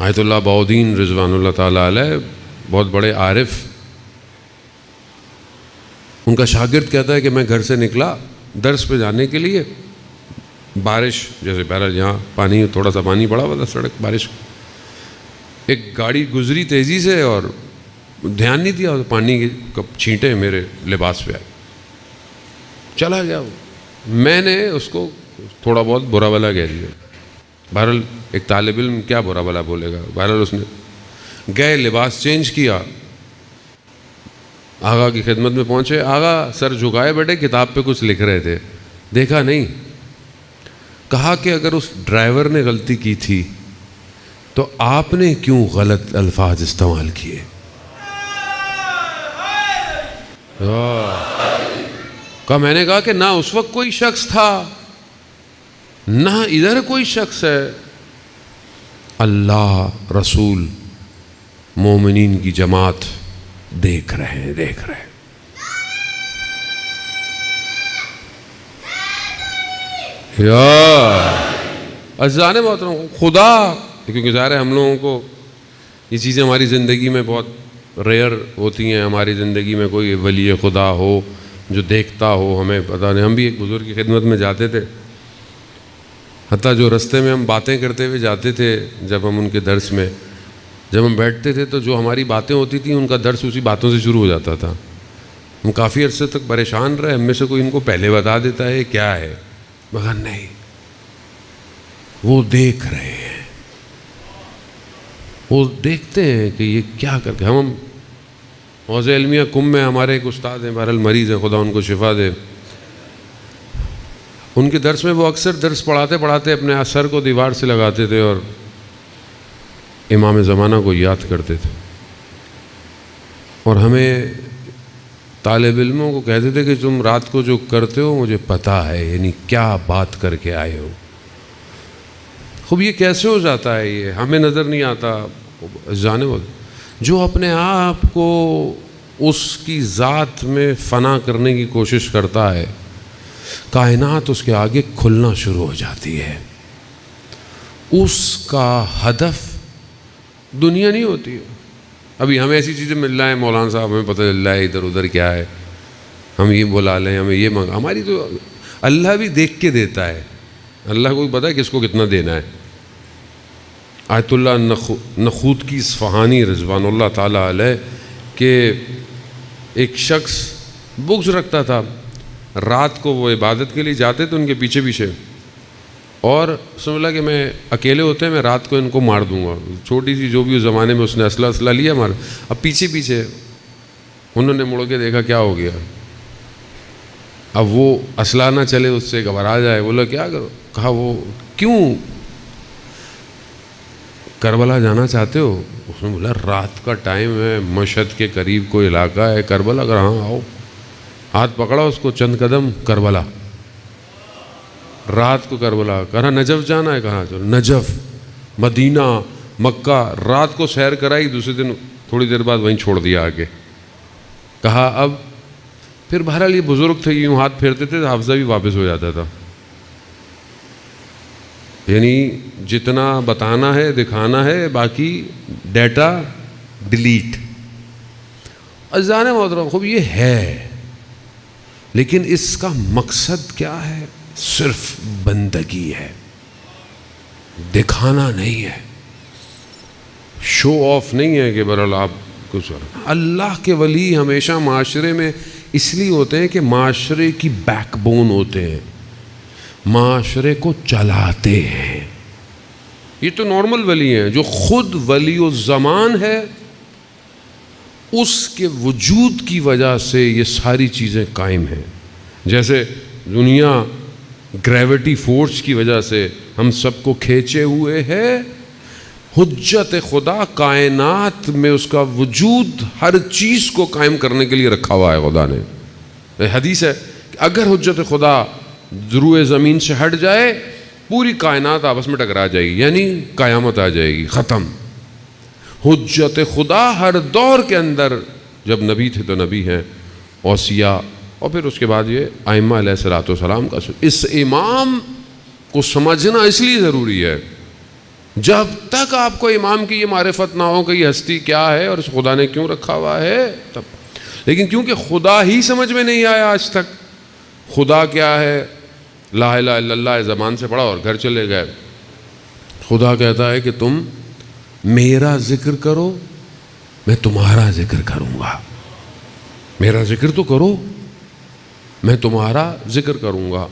آیت اللہ بہاؤالدین رضوان اللہ تعالیٰ علیہ بہت بڑے عارف، ان کا شاگرد کہتا ہے کہ میں گھر سے نکلا درس پہ جانے کے لیے، بارش جیسے بہرحال یہاں پانی تھوڑا سا پانی پڑا ہوا تھا، سڑک بارش، ایک گاڑی گزری تیزی سے اور دھیان نہیں دیا، پانی کی چھینٹیں میرے لباس پہ آئے، چلا گیا وہ۔ میں نے اس کو تھوڑا بہت برا بھلا کہہ دیا، بہرحال ایک طالب علم کیا برا بھلا بولے گا، بہرحال اس نے گئے لباس چینج کیا، آغا کی خدمت میں پہنچے، آغا سر جھکائے بیٹھے کتاب پہ کچھ لکھ رہے تھے، دیکھا نہیں، کہا کہ اگر اس ڈرائیور نے غلطی کی تھی تو آپ نے کیوں غلط الفاظ استعمال کیے؟ میں نے کہا کہ نہ اس وقت کوئی شخص تھا نہ ادھر کوئی شخص ہے، اللہ، رسول، مومنین کی جماعت دیکھ رہے ہیں، دیکھ رہے ہیں۔ عزیزان محترم، خدا، کیونکہ ظاہر ہے ہم لوگوں کو یہ چیزیں ہماری زندگی میں بہت ریئر ہوتی ہیں، ہماری زندگی میں کوئی ولی خدا ہو جو دیکھتا ہو، ہمیں پتہ نہیں۔ ہم بھی ایک بزرگ کی خدمت میں جاتے تھے، حتیٰ جو رستے میں ہم باتیں کرتے ہوئے جاتے تھے، جب ہم ان کے درس میں جب ہم بیٹھتے تھے تو جو ہماری باتیں ہوتی تھیں ان کا درس اسی باتوں سے شروع ہو جاتا تھا۔ ہم کافی عرصے تک پریشان رہے، ہم میں سے کوئی ان کو پہلے بتا دیتا ہے کیا ہے، مگر نہیں، وہ دیکھ رہے ہیں، وہ دیکھتے ہیں کہ یہ کیا کر کے۔ ہم حوض علمیہ کم میں ہمارے ایک استاد ہیں، بہرحال مریض ہیں، خدا ان کو شفا دے، ان کے درس میں وہ اکثر درس پڑھاتے پڑھاتے اپنے سر کو دیوار سے لگاتے تھے اور امام زمانہ کو یاد کرتے تھے، اور ہمیں طالب علموں کو کہتے تھے کہ تم رات کو جو کرتے ہو مجھے پتہ ہے، یعنی کیا بات کر کے آئے ہو۔ خوب یہ کیسے ہو جاتا ہے، یہ ہمیں نظر نہیں آتا۔ جانے والے جو اپنے آپ کو اس کی ذات میں فنا کرنے کی کوشش کرتا ہے، کائنات اس کے آگے کھلنا شروع ہو جاتی ہے۔ اس کا ہدف دنیا نہیں ہوتی ہے۔ ابھی ہمیں ایسی چیزیں مل رہا ہے، مولانا صاحب ہمیں پتہ چل رہا ہے ادھر ادھر کیا ہے، ہم یہ بلا لیں، ہمیں یہ منگا، ہماری تو اللہ بھی دیکھ کے دیتا ہے، اللہ کو بھی پتہ ہے کس کو کتنا دینا ہے۔ آیت اللہ نخوت کی اصفہانی رضوان اللہ تعالیٰ علیہ کہ ایک شخص بغض رکھتا تھا، رات کو وہ عبادت کے لیے جاتے تھے ان کے پیچھے پیچھے، اور سمجھا کہ میں اکیلے ہوتے ہیں، میں رات کو ان کو مار دوں گا، چھوٹی سی جو بھی اس زمانے میں اس نے اسلحہ لیا مار، اب پیچھے پیچھے انہوں نے مڑ کے دیکھا کیا ہو گیا، اب وہ اسلحہ نہ چلے، اس سے گھبرا جائے، بولا کیا کرو، کہا وہ کیوں کربلا جانا چاہتے ہو؟ اس نے بولا رات کا ٹائم ہے، مشہد کے قریب کوئی علاقہ ہے کربلا، اگر ہاں آؤ، ہاتھ پکڑا اس کو، چند قدم کربلا، رات کو کربلا، کہا نجف جانا ہے، کہاں چلو، نجف، مدینہ، مکہ، رات کو سیر کرائی، دوسرے دن تھوڑی دیر بعد وہیں چھوڑ دیا آگے، کہا اب پھر بہرحال یہ بزرگ تھے، یوں ہاتھ پھیرتے تھے حافظہ بھی واپس ہو جاتا تھا، یعنی جتنا بتانا ہے دکھانا ہے، باقی ڈیٹا ڈیلیٹ۔ عزیزان محترم، خوب یہ ہے، لیکن اس کا مقصد کیا ہے؟ صرف بندگی ہے، دکھانا نہیں ہے، شو آف نہیں ہے کہ بہرحال آپ کچھ۔ اللہ کے ولی ہمیشہ معاشرے میں اس لیے ہوتے ہیں کہ معاشرے کی بیک بون ہوتے ہیں، معاشرے کو چلاتے ہیں۔ یہ تو نارمل ولی ہیں، جو خود ولی الزمان ہے، اس کے وجود کی وجہ سے یہ ساری چیزیں قائم ہیں۔ جیسے دنیا گریویٹی فورس کی وجہ سے ہم سب کو کھینچے ہوئے ہے، حجت خدا کائنات میں اس کا وجود ہر چیز کو قائم کرنے کے لیے رکھا ہوا ہے خدا نے۔ حدیث ہے کہ اگر حجت خدا ضروع زمین سے ہٹ جائے، پوری کائنات آپس میں ٹکرا جائے گی، یعنی قیامت آ جائے گی، ختم۔ حجت خدا ہر دور کے اندر، جب نبی تھے تو نبی ہیں، اوصیاء، اور پھر اس کے بعد یہ ائمہ علیہ الصلوۃ والسلام کا۔ اس امام کو سمجھنا اس لیے ضروری ہے جب تک آپ کو امام کی یہ معرفت نہ ہو کہ یہ ہستی کیا ہے اور اس خدا نے کیوں رکھا ہوا ہے تب. لیکن کیونکہ خدا ہی سمجھ میں نہیں آیا آج تک، خدا کیا ہے، لا الہ الا اللہ زبان سے پڑھا اور گھر چلے گئے. خدا کہتا ہے کہ تم میرا ذکر کرو، میں تمہارا ذکر کروں گا. میرا ذکر تو کرو، میں تمہارا ذکر کروں گا.